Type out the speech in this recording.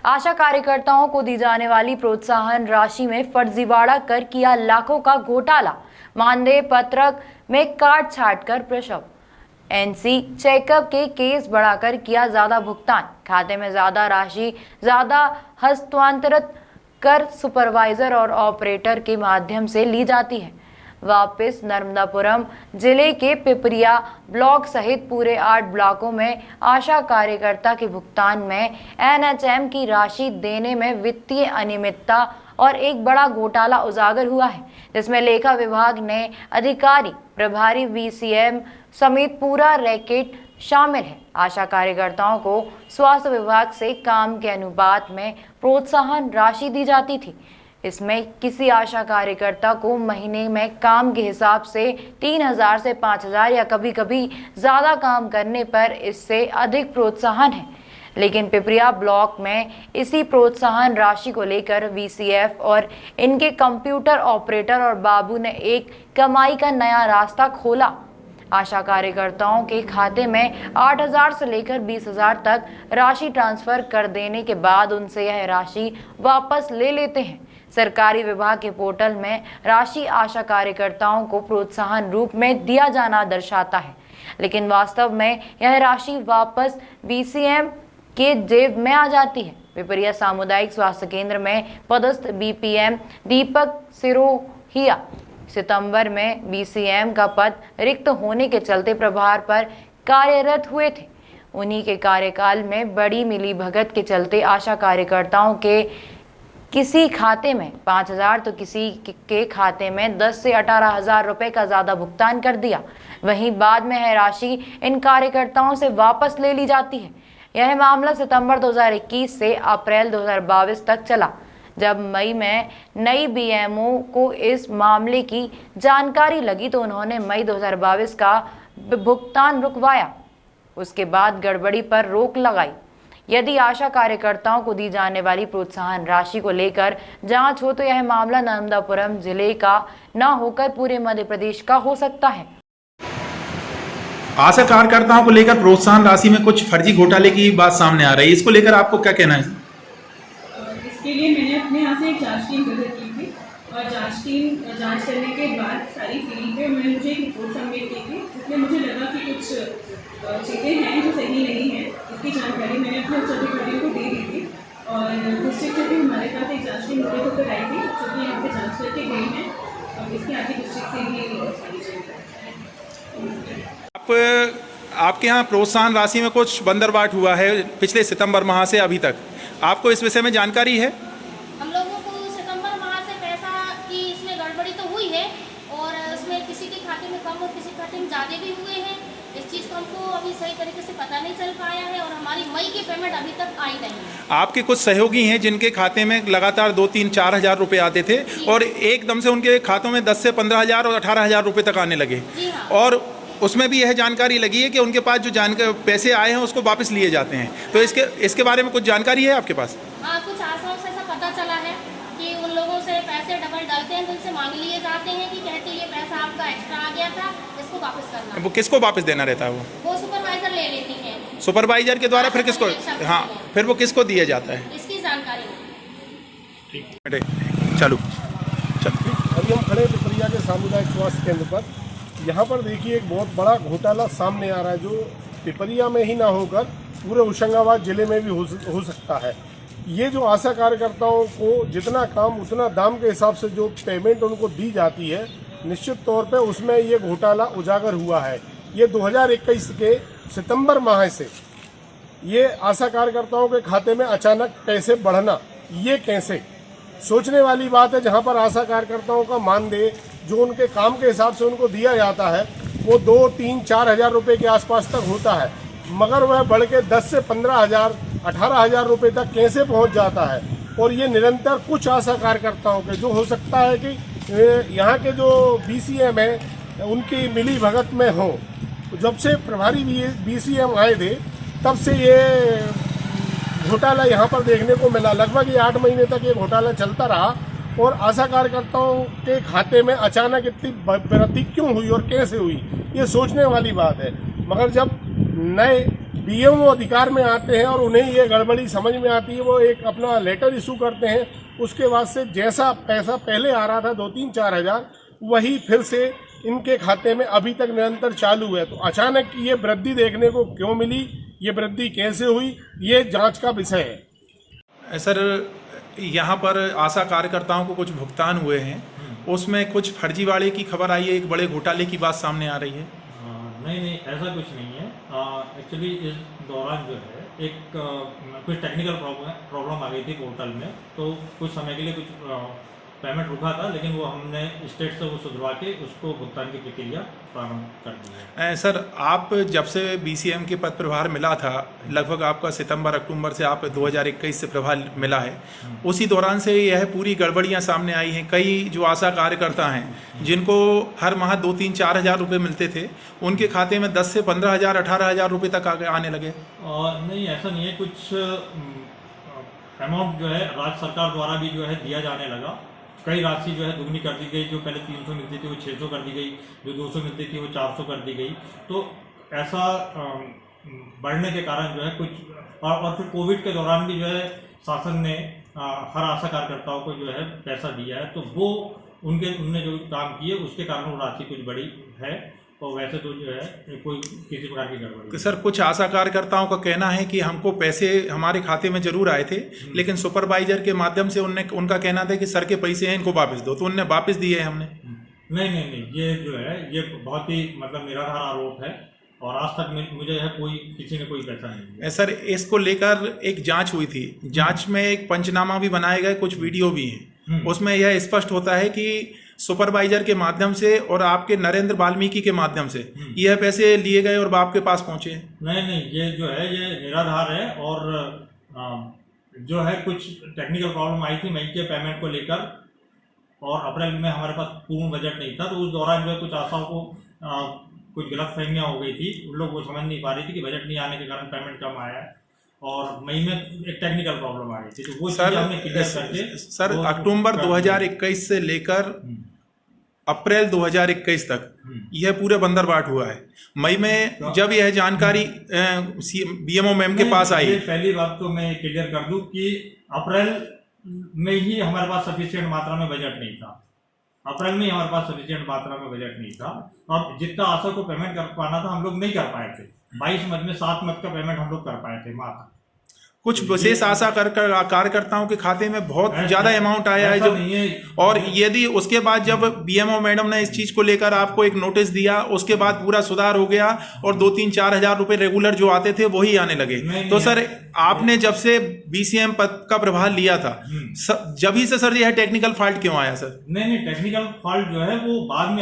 आशा कार्यकर्ताओं को दी जाने वाली प्रोत्साहन राशि में फर्जीवाड़ा कर किया लाखों का घोटाला, मानदेय पत्रक में काट छाट कर प्रसव, एनसी चेकअप के केस बढ़ाकर किया ज्यादा भुगतान, खाते में ज्यादा राशि ज्यादा हस्तांतरित कर सुपरवाइजर और ऑपरेटर के माध्यम से ली जाती है वापस। नर्मदापुरम जिले के पिपरिया ब्लॉक सहित पूरे 8 ब्लॉकों में आशा कार्यकर्ता के भुगतान में एनएचएम की राशि देने में वित्तीय अनियमितता और एक बड़ा घोटाला उजागर हुआ है, जिसमें लेखा विभाग ने अधिकारी, प्रभारी, वीसीएम समेत पूरा रैकेट शामिल है। आशा कार्यकर्ताओं को स्वास्थ्य विभाग से काम के अनुपात में प्रोत्साहन राशि दी जाती थी। इसमें किसी आशा कार्यकर्ता को महीने में काम के हिसाब से 3,000 से 5,000 या कभी कभी ज्यादा काम करने पर इससे अधिक प्रोत्साहन है। लेकिन पिपरिया ब्लॉक में इसी प्रोत्साहन राशि को लेकर वीसीएफ और इनके कंप्यूटर ऑपरेटर और बाबू ने एक कमाई का नया रास्ता खोला। आशा कार्यकर्ताओं के खाते में 8,000 से लेकर 20,000 तक राशि ट्रांसफर कर देने के बाद उनसे यह राशि वापस ले लेते हैं। सरकारी विभाग के पोर्टल में राशि आशा कार्यकर्ताओं को प्रोत्साहन रूप में दिया जाना दर्शाता है, लेकिन वास्तव में यह राशि वापस वीसीएम के जेब में आ जाती है। पिपरिया सामुदायिक स्वास्थ्य केंद्र में पदस्थ बीपीएम दीपक सिरोहिया सितंबर में बीसीएम का पद रिक्त होने के चलते प्रभार पर कार्यरत हुए थे। उन्हीं के कार्यकाल में बड़ी मिलीभगत के चलते आशा कार्यकर्ताओं के किसी खाते में 5,000 तो किसी के खाते में 10 से 18,000 रुपए का ज्यादा भुगतान कर दिया। वहीं बाद में यह राशि इन कार्यकर्ताओं से वापस ले ली जाती है। यह मामला सितंबर 2021 से अप्रैल 2022 तक चला। जब मई में नई बीएमओ को इस मामले की जानकारी लगी तो उन्होंने मई 2022 का भुगतान रुकवाया। उसके बाद गड़बड़ी पर रोक लगाई। यदि आशा कार्यकर्ताओं को दी जाने वाली प्रोत्साहन राशि को लेकर जांच हो तो यह मामला नर्मदापुरम जिले का न होकर पूरे मध्य प्रदेश का हो सकता है। आशा कार्यकर्ताओं को लेकर प्रोत्साहन राशि में कुछ फर्जी घोटाले की बात सामने आ रही है, इसको लेकर आपको क्या कहना है? इसके लिए मैंने अपने यहाँ से एक जांच टीम गठित की थी और जांच करने के बाद सारी फील्ड पे मुझे एक रिपोर्ट सबमिट की थी, जिसमें मुझे लगा कि कुछ चीज़ें हैं जो सही नहीं है। इसकी जानकारी मैंने अपने उच्च अधिकारियों को दे दी थी और डिस्ट्रिक्ट से भी हमारे पास एक जांच टीम गठित होकर आई थी, जो कि यहाँ पे जाँच करके गई है और इसके आगे डिस्ट्रिक्ट से भी आपके यहाँ प्रोत्साहन राशि में कुछ बंदरबाट हुआ है पिछले सितंबर माह से अभी तक, आपको इस विषय में जानकारी है? हम लोगों को सितंबर माह से पैसा की इसमें गड़बड़ी तो हुई है और इसमें किसी के खाते में कम और किसी के खाते में ज़्यादा भी हुए हैं। इस चीज़ को हमको अभी सही तरीके से पता नहीं चल पाया है और हमारी मई की पेमेंट अभी तक आई नहीं है। आपके कुछ सहयोगी हैं जिनके खाते में लगातार 2-3-4 हज़ार रुपये आते थे और एकदम से उनके खातों में 10 से 15,000 और 18,000 रुपये तक आने लगे। जी हाँ। और उसमें भी यह जानकारी लगी है कि उनके पास जो पैसे आए हैं उसको वापस लिए जाते हैं, तो इसके बारे में कुछ जानकारी है आपके पास? हाँ, कुछ आसाओं से ऐसा पता चला है कि उन लोगों से पैसे डबल डालते हैं तो उनसे मांग लिए जाते हैं कि कहते ये पैसा आपका एक्स्ट्रा आ गया था, इसको वापस करना। वो किसको वापस देना रहता है? वो सुपरवाइजर ले लेती है। सुपरवाइजर के द्वारा फिर किसको? हाँ, फिर वो किसको दिया जाता है? इसकी जानकारी ठीक, चलो। अभी हम खड़े पिपरिया के सामुदायिक स्वास्थ्य केंद्र पर। यहाँ पर देखिए एक बहुत बड़ा घोटाला सामने आ रहा है, जो पिपरिया में ही ना होकर पूरे होशंगाबाद जिले में भी हो सकता है। ये जो आशा कार्यकर्ताओं को जितना काम उतना दाम के हिसाब से जो पेमेंट उनको दी जाती है, निश्चित तौर पे उसमें ये घोटाला उजागर हुआ है। ये 2021 के सितंबर माह से ये आशा कार्यकर्ताओं के खाते में अचानक पैसे बढ़ना, ये कैसे? सोचने वाली बात है। जहाँ पर आशा कार्यकर्ताओं का मानदेय जो उनके काम के हिसाब से उनको दिया जाता है वो 2-3-4 हज़ार रुपये के आसपास तक होता है, मगर वह बढ़ के 10 से 15,000 18,000 रुपये तक कैसे पहुंच जाता है? और ये निरंतर कुछ आशा कार्यकर्ताओं के, जो हो सकता है कि यहाँ के जो बीसीएम है उनकी मिली भगत में हो। जब से प्रभारी बीसीएम आए थे तब से ये घोटाला यहाँ पर देखने को मिला। लगभग ये 8 महीने तक ये घोटाला चलता रहा और आशा कार्यकर्ताओं के खाते में अचानक इतनी वृद्धि क्यों हुई और कैसे हुई, ये सोचने वाली बात है। मगर जब नए बीएमओ अधिकार में आते हैं और उन्हें ये गड़बड़ी समझ में आती है, वो एक अपना लेटर इशू करते हैं। उसके बाद से जैसा पैसा पहले आ रहा था 2-3-4 हज़ार, वही फिर से इनके खाते में अभी तक निरंतर चालू है। तो अचानक ये वृद्धि देखने को क्यों मिली, ये वृद्धि कैसे हुई, ये जांच का विषय है। सर, यहाँ पर आशा कार्यकर्ताओं को कुछ भुगतान हुए हैं, उसमें कुछ फर्जीवाड़े की खबर आई है, एक बड़े घोटाले की बात सामने आ रही है। नहीं, ऐसा कुछ नहीं है। एक्चुअली इस दौरान जो है एक कुछ टेक्निकल प्रॉब्लम आ गई थी पोर्टल में, तो कुछ समय के लिए कुछ पेमेंट रुका था, लेकिन वो हमने स्टेट से वो सुधरवा के उसको भुगतान की प्रक्रिया प्रारंभ कर दी है। सर, आप जब से बीसीएम के पद प्रभार मिला था, लगभग आपका सितंबर अक्टूबर से आप 2021 से प्रभार मिला है, उसी दौरान से यह पूरी गड़बड़ियां सामने आई हैं। कई जो आशा कार्यकर्ता हैं जिनको हर माह 2-3-4 हज़ार रुपये मिलते थे, उनके खाते में 10 से 15 हज़ार 18 हज़ार रुपये तक आने लगे। नहीं, ऐसा नहीं है। कुछ अमाउंट जो है राज्य सरकार द्वारा भी जो है दिया जाने लगा। कई राशि जो है दुगनी कर दी गई, जो पहले 300 मिलती थी वो 600 कर दी गई, जो 200 मिलती थी वो 400 कर दी गई। तो ऐसा बढ़ने के कारण जो है कुछ और फिर कोविड के दौरान भी जो है शासन ने हर आशा कार्यकर्ताओं को जो है पैसा दिया है, तो वो उनने जो काम किए उसके कारण वो राशि कुछ बड़ी है। और वैसे तो जो है कोई किसी प्रकार की गड़बड़ी। सर, कुछ आशा कार्यकर्ताओं का कहना है कि हमको पैसे हमारे खाते में जरूर आए थे, लेकिन सुपरवाइजर के माध्यम से उनका कहना था कि सर के पैसे हैं, इनको वापस दो, तो उनने वापस दिए हैं हमने। नहीं, ये जो है ये बहुत ही मतलब निराधार आरोप है और आज तक मुझे है किसी ने कोई पैसा नहीं दिया। सर, इसको लेकर एक जांच हुई थी, जांच में एक पंचनामा भी बनाए गए, कुछ वीडियो भी हैं, उसमें यह स्पष्ट होता है कि सुपरवाइजर के माध्यम से और आपके नरेंद्र वाल्मीकि के माध्यम से यह पैसे लिए गए और आपके पास पहुंचे। नहीं, ये जो है ये निराधार है। और जो है कुछ टेक्निकल प्रॉब्लम आई थी मई के पेमेंट को लेकर, और अप्रैल में हमारे पास पूर्ण बजट नहीं था, तो उस दौरान जो है कुछ आशाओं को कुछ गलतफहमियां हो गई थी। उन लोग वो समझ नहीं पा रही थी कि बजट नहीं आने के कारण पेमेंट कम आया है, और मई में एक टेक्निकल प्रॉब्लम आ गई थी, तो वो चीज़ हमने क्लियर करके। सर, अक्टूबर 2021 से लेकर अप्रैल 2021 तक यह पूरे बंदरबाट हुआ है। मई में जब यह जानकारी बीएमओ मैम के पास आई, पहली बात तो मैं क्लियर कर दूं कि अप्रैल में ही हमारे पास सफिशिएंट मात्रा में बजट नहीं था। अप्रैल में ही हमारे पास सफिशिएंट मात्रा में बजट नहीं था। अब जितना आशा को पेमेंट कर पाना था हम लोग नहीं कर पाए थे। 22 मई में 7 मई का पेमेंट हम लोग कर पाए थे मात्र। कुछ विशेष आशा कार्यकर्ताओं के खाते में बहुत ज्यादा अमाउंट आया है, जो और यदि उसके बाद जब बीएमओ मैडम ने इस चीज को लेकर आपको एक नोटिस दिया, उसके बाद पूरा सुधार हो गया और 2-3-4 हज़ार रुपए रेगुलर जो आते थे वही आने लगे। तो सर, आपने जब से बीसीएम पद का प्रभार लिया था, जब ही से सर यह टेक्निकल फॉल्ट क्यों आया सर? नहीं, टेक्निकल फॉल्ट जो है वो बाद में